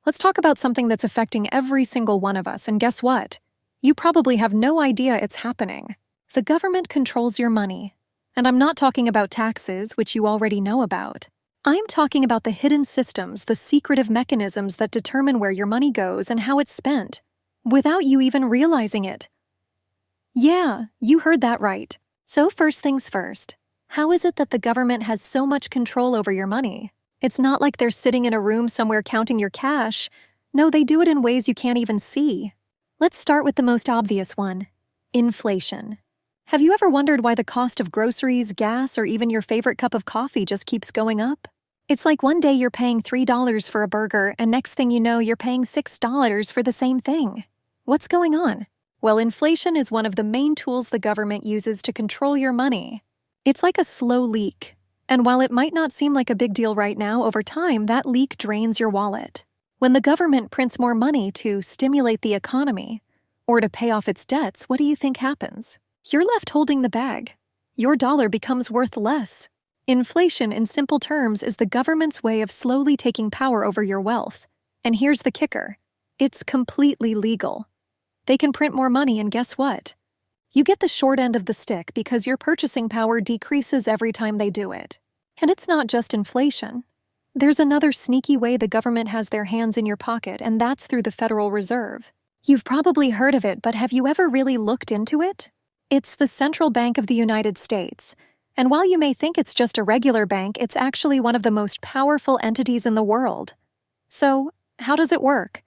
Let's talk about something that's affecting every single one of us, and guess what? You probably have no idea it's happening. The government controls your money. And I'm not talking about taxes, which you already know about. I'm talking about the hidden systems, the secretive mechanisms that determine where your money goes and how it's spent, without you even realizing it. Yeah, you heard that right. So first things first, how is it that the government has so much control over your money? It's not like they're sitting in a room somewhere counting your cash. No, they do it in ways you can't even see. Let's start with the most obvious one: inflation. Have you ever wondered why the cost of groceries, gas, or even your favorite cup of coffee just keeps going up? It's like one day you're paying $3 for a burger, and next thing you know, you're paying $6 for the same thing. What's going on? Well, inflation is one of the main tools the government uses to control your money. It's like a slow leak. And while it might not seem like a big deal right now, over time, that leak drains your wallet. When the government prints more money to stimulate the economy or to pay off its debts, what do you think happens? You're left holding the bag. Your dollar becomes worth less. Inflation, in simple terms, is the government's way of slowly taking power over your wealth. And here's the kicker: it's completely legal. They can print more money, and guess what? You get the short end of the stick because your purchasing power decreases every time they do it. And it's not just inflation. There's another sneaky way the government has their hands in your pocket, and that's through the Federal Reserve. You've probably heard of it, but have you ever really looked into it? It's the Central Bank of the United States. And while you may think it's just a regular bank, it's actually one of the most powerful entities in the world. So, how does it work?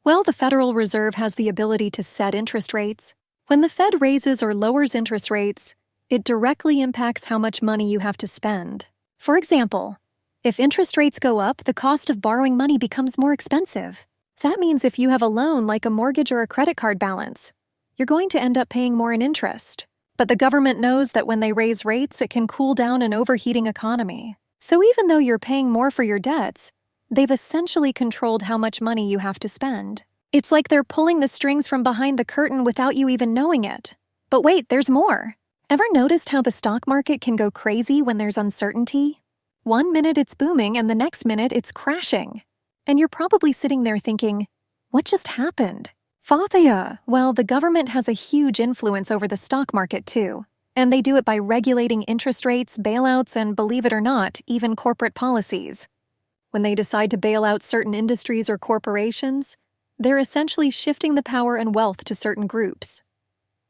Well, the Federal Reserve has the ability to set interest rates. When the Fed raises or lowers interest rates, it directly impacts how much money you have to spend. For example, if interest rates go up, the cost of borrowing money becomes more expensive. That means if you have a loan like a mortgage or a credit card balance, you're going to end up paying more in interest. But the government knows that when they raise rates, it can cool down an overheating economy. So even though you're paying more for your debts, they've essentially controlled how much money you have to spend. It's like they're pulling the strings from behind the curtain without you even knowing it. But wait, there's more. Ever noticed how the stock market can go crazy when there's uncertainty? One minute it's booming and the next minute it's crashing. And you're probably sitting there thinking, what just happened? Fathia, well, the government has a huge influence over the stock market too. And they do it by regulating interest rates, bailouts, and believe it or not, even corporate policies. When they decide to bail out certain industries or corporations, they're essentially shifting the power and wealth to certain groups.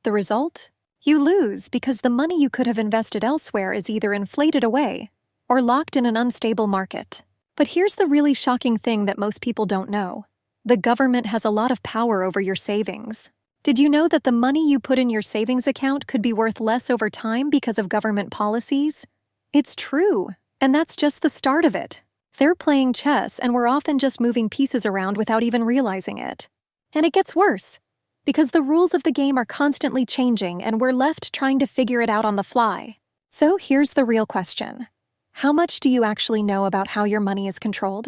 The result? You lose because the money you could have invested elsewhere is either inflated away or locked in an unstable market. But here's the really shocking thing that most people don't know. The government has a lot of power over your savings. Did you know that the money you put in your savings account could be worth less over time because of government policies? It's true, and that's just the start of it. They're playing chess, and we're often just moving pieces around without even realizing it. And it gets worse, because the rules of the game are constantly changing, and we're left trying to figure it out on the fly. So here's the real question. How much do you actually know about how your money is controlled?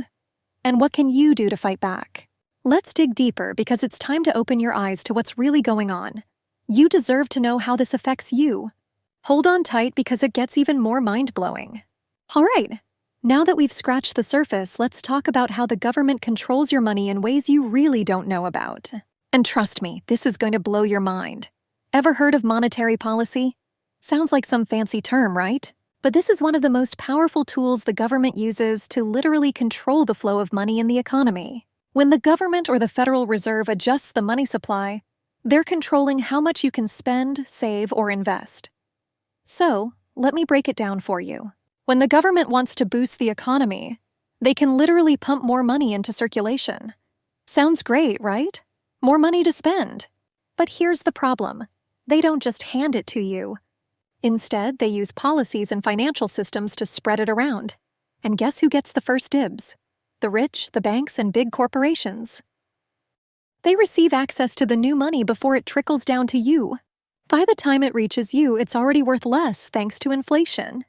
And what can you do to fight back? Let's dig deeper, because it's time to open your eyes to what's really going on. You deserve to know how this affects you. Hold on tight, because it gets even more mind-blowing. All right. Now that we've scratched the surface, let's talk about how the government controls your money in ways you really don't know about. And trust me, this is going to blow your mind. Ever heard of monetary policy? Sounds like some fancy term, right? But this is one of the most powerful tools the government uses to literally control the flow of money in the economy. When the government or the Federal Reserve adjusts the money supply, they're controlling how much you can spend, save, or invest. So, let me break it down for you. When the government wants to boost the economy, they can literally pump more money into circulation. Sounds great, right? More money to spend. But here's the problem. They don't just hand it to you. Instead, they use policies and financial systems to spread it around. And guess who gets the first dibs? The rich, the banks, and big corporations. They receive access to the new money before it trickles down to you. By the time it reaches you, it's already worth less thanks to inflation.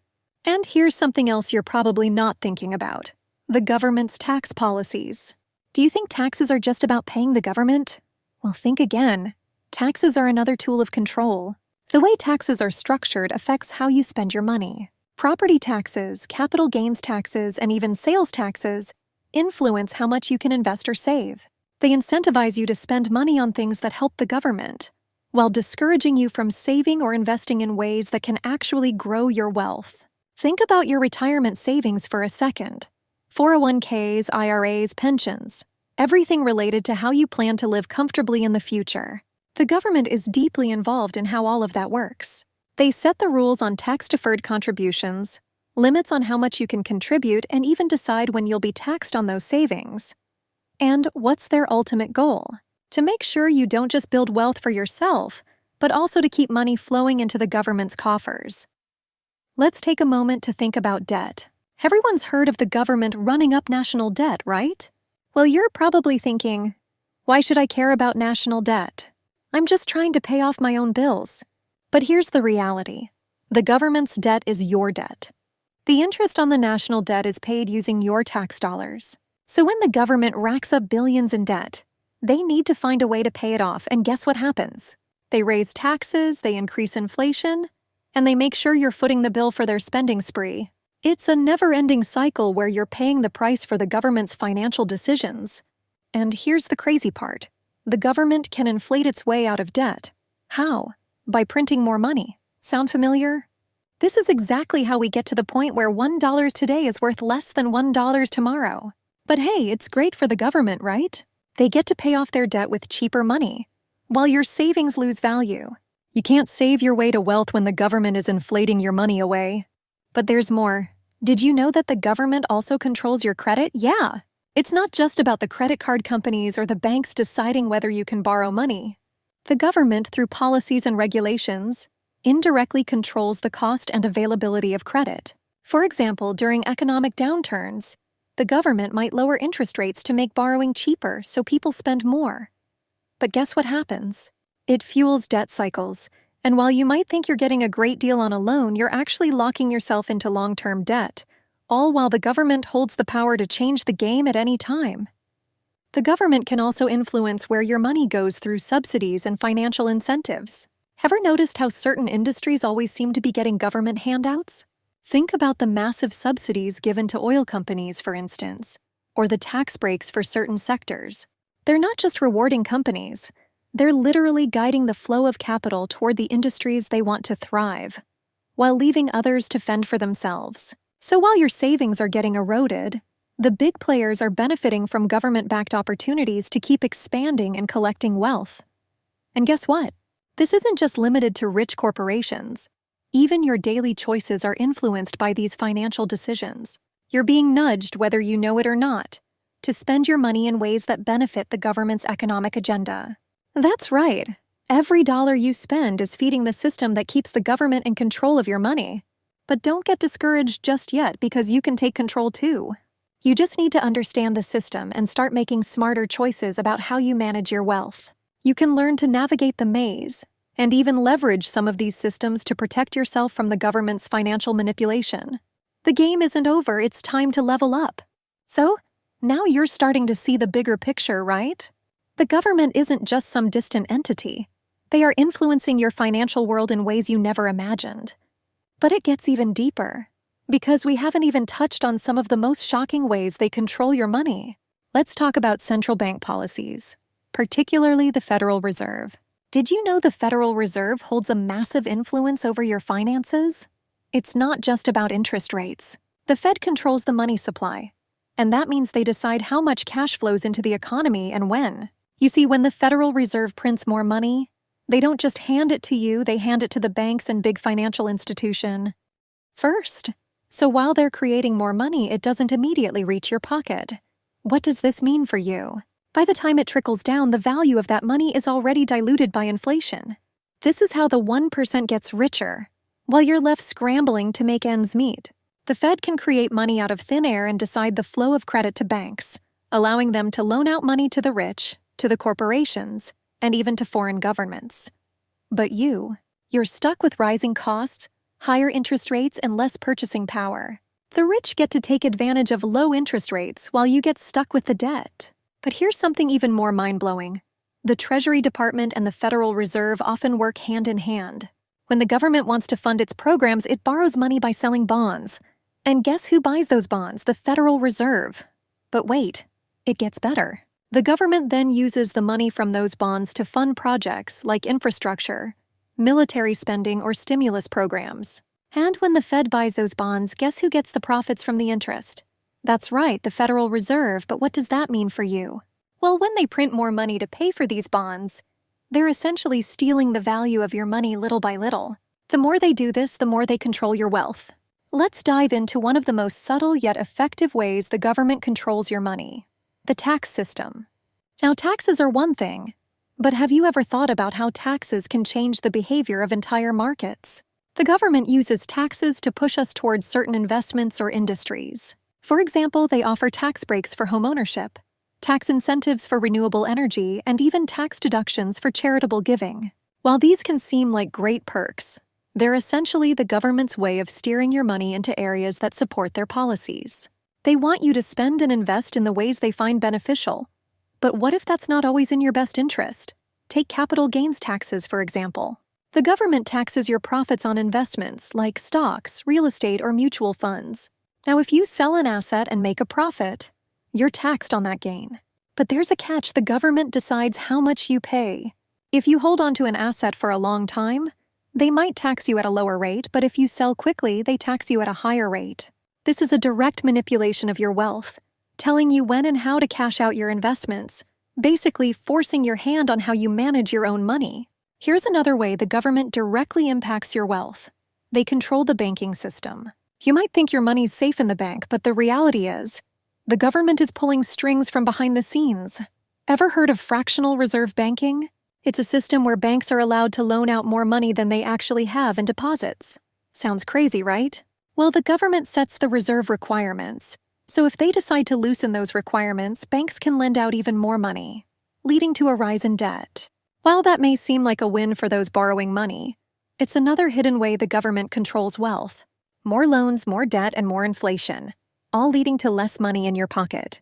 And here's something else you're probably not thinking about: the government's tax policies. Do you think taxes are just about paying the government? Well, think again. Taxes are another tool of control. The way taxes are structured affects how you spend your money. Property taxes, capital gains taxes, and even sales taxes influence how much you can invest or save. They incentivize you to spend money on things that help the government, while discouraging you from saving or investing in ways that can actually grow your wealth. Think about your retirement savings for a second. 401ks, IRAs, pensions, everything related to how you plan to live comfortably in the future. The government is deeply involved in how all of that works. They set the rules on tax-deferred contributions, limits on how much you can contribute, and even decide when you'll be taxed on those savings. And what's their ultimate goal? To make sure you don't just build wealth for yourself, but also to keep money flowing into the government's coffers. Let's take a moment to think about debt. Everyone's heard of the government running up national debt, right? Well, you're probably thinking, why should I care about national debt? I'm just trying to pay off my own bills. But here's the reality. The government's debt is your debt. The interest on the national debt is paid using your tax dollars. So when the government racks up billions in debt, they need to find a way to pay it off, and guess what happens? They raise taxes, they increase inflation, and they make sure you're footing the bill for their spending spree. It's a never-ending cycle where you're paying the price for the government's financial decisions. And here's the crazy part. The government can inflate its way out of debt. How? By printing more money. Sound familiar? This is exactly how we get to the point where $1 today is worth less than $1 tomorrow. But hey, it's great for the government, right? They get to pay off their debt with cheaper money, while your savings lose value. You can't save your way to wealth when the government is inflating your money away. But there's more. Did you know that the government also controls your credit? Yeah. It's not just about the credit card companies or the banks deciding whether you can borrow money. The government, through policies and regulations, indirectly controls the cost and availability of credit. For example, during economic downturns, the government might lower interest rates to make borrowing cheaper so people spend more. But guess what happens? It fuels debt cycles, and while you might think you're getting a great deal on a loan, you're actually locking yourself into long-term debt, all while the government holds the power to change the game at any time. The government can also influence where your money goes through subsidies and financial incentives. Ever noticed how certain industries always seem to be getting government handouts? Think about the massive subsidies given to oil companies, for instance, or the tax breaks for certain sectors. They're not just rewarding companies, they're literally guiding the flow of capital toward the industries they want to thrive, while leaving others to fend for themselves. So while your savings are getting eroded, the big players are benefiting from government-backed opportunities to keep expanding and collecting wealth. And guess what? This isn't just limited to rich corporations. Even your daily choices are influenced by these financial decisions. You're being nudged, whether you know it or not, to spend your money in ways that benefit the government's economic agenda. That's right. Every dollar you spend is feeding the system that keeps the government in control of your money. But don't get discouraged just yet, because you can take control too. You just need to understand the system and start making smarter choices about how you manage your wealth. You can learn to navigate the maze and even leverage some of these systems to protect yourself from the government's financial manipulation. The game isn't over, it's time to level up. So, now you're starting to see the bigger picture, right? The government isn't just some distant entity. They are influencing your financial world in ways you never imagined. But it gets even deeper, because we haven't even touched on some of the most shocking ways they control your money. Let's talk about central bank policies, particularly the Federal Reserve. Did you know the Federal Reserve holds a massive influence over your finances? It's not just about interest rates. The Fed controls the money supply, and that means they decide how much cash flows into the economy and when. You see, when the Federal Reserve prints more money, they don't just hand it to you, they hand it to the banks and big financial institutions first. So while they're creating more money, it doesn't immediately reach your pocket. What does this mean for you? By the time it trickles down, the value of that money is already diluted by inflation. This is how the 1% gets richer, while you're left scrambling to make ends meet. The Fed can create money out of thin air and decide the flow of credit to banks, allowing them to loan out money to the rich, to the corporations, and even to foreign governments. But you're stuck with rising costs, higher interest rates, and less purchasing power. The rich get to take advantage of low interest rates while you get stuck with the debt. But here's something even more mind-blowing. The Treasury Department and the Federal Reserve often work hand in hand. When the government wants to fund its programs, it borrows money by selling bonds. And guess who buys those bonds? The Federal Reserve. But wait, it gets better. The government then uses the money from those bonds to fund projects like infrastructure, military spending, or stimulus programs. And when the Fed buys those bonds, guess who gets the profits from the interest? That's right, the Federal Reserve. But what does that mean for you? Well, when they print more money to pay for these bonds, they're essentially stealing the value of your money little by little. The more they do this, the more they control your wealth. Let's dive into one of the most subtle yet effective ways the government controls your money: the tax system. Now, taxes are one thing, but have you ever thought about how taxes can change the behavior of entire markets? The government uses taxes to push us towards certain investments or industries. For example, they offer tax breaks for homeownership, tax incentives for renewable energy, and even tax deductions for charitable giving. While these can seem like great perks, they're essentially the government's way of steering your money into areas that support their policies. They want you to spend and invest in the ways they find beneficial. But what if that's not always in your best interest? Take capital gains taxes, for example. The government taxes your profits on investments like stocks, real estate, or mutual funds. Now, if you sell an asset and make a profit, you're taxed on that gain. But there's a catch: the government decides how much you pay. If you hold on to an asset for a long time, they might tax you at a lower rate, but if you sell quickly, they tax you at a higher rate. This is a direct manipulation of your wealth, telling you when and how to cash out your investments, basically forcing your hand on how you manage your own money. Here's another way the government directly impacts your wealth. They control the banking system. You might think your money's safe in the bank, but the reality is, the government is pulling strings from behind the scenes. Ever heard of fractional reserve banking? It's a system where banks are allowed to loan out more money than they actually have in deposits. Sounds crazy, right? Well, the government sets the reserve requirements. So if they decide to loosen those requirements, banks can lend out even more money, leading to a rise in debt. While that may seem like a win for those borrowing money, it's another hidden way the government controls wealth. More loans, more debt, and more inflation, all leading to less money in your pocket.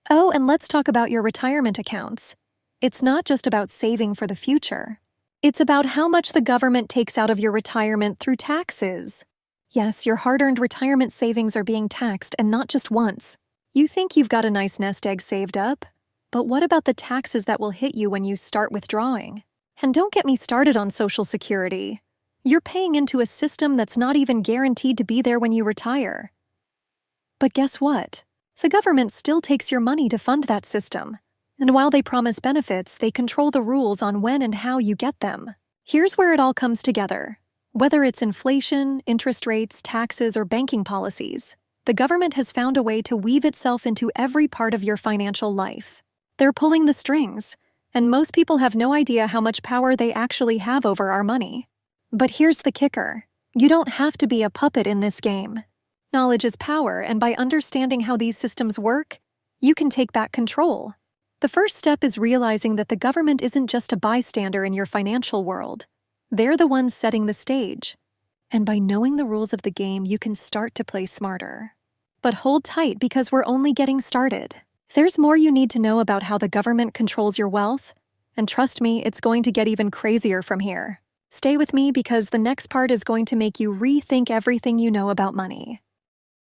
Oh, and let's talk about your retirement accounts. It's not just about saving for the future. It's about how much the government takes out of your retirement through taxes. Yes, your hard-earned retirement savings are being taxed, and not just once. You think you've got a nice nest egg saved up, but what about the taxes that will hit you when you start withdrawing? And don't get me started on Social Security. You're paying into a system that's not even guaranteed to be there when you retire. But guess what? The government still takes your money to fund that system. And while they promise benefits, they control the rules on when and how you get them. Here's where it all comes together. Whether it's inflation, interest rates, taxes, or banking policies, the government has found a way to weave itself into every part of your financial life. They're pulling the strings, and most people have no idea how much power they actually have over our money. But here's the kicker: you don't have to be a puppet in this game. Knowledge is power, and by understanding how these systems work, you can take back control. The first step is realizing that the government isn't just a bystander in your financial world. They're the ones setting the stage. And by knowing the rules of the game, you can start to play smarter. But hold tight, because we're only getting started. There's more you need to know about how the government controls your wealth, and trust me, it's going to get even crazier from here. Stay with me, because the next part is going to make you rethink everything you know about money.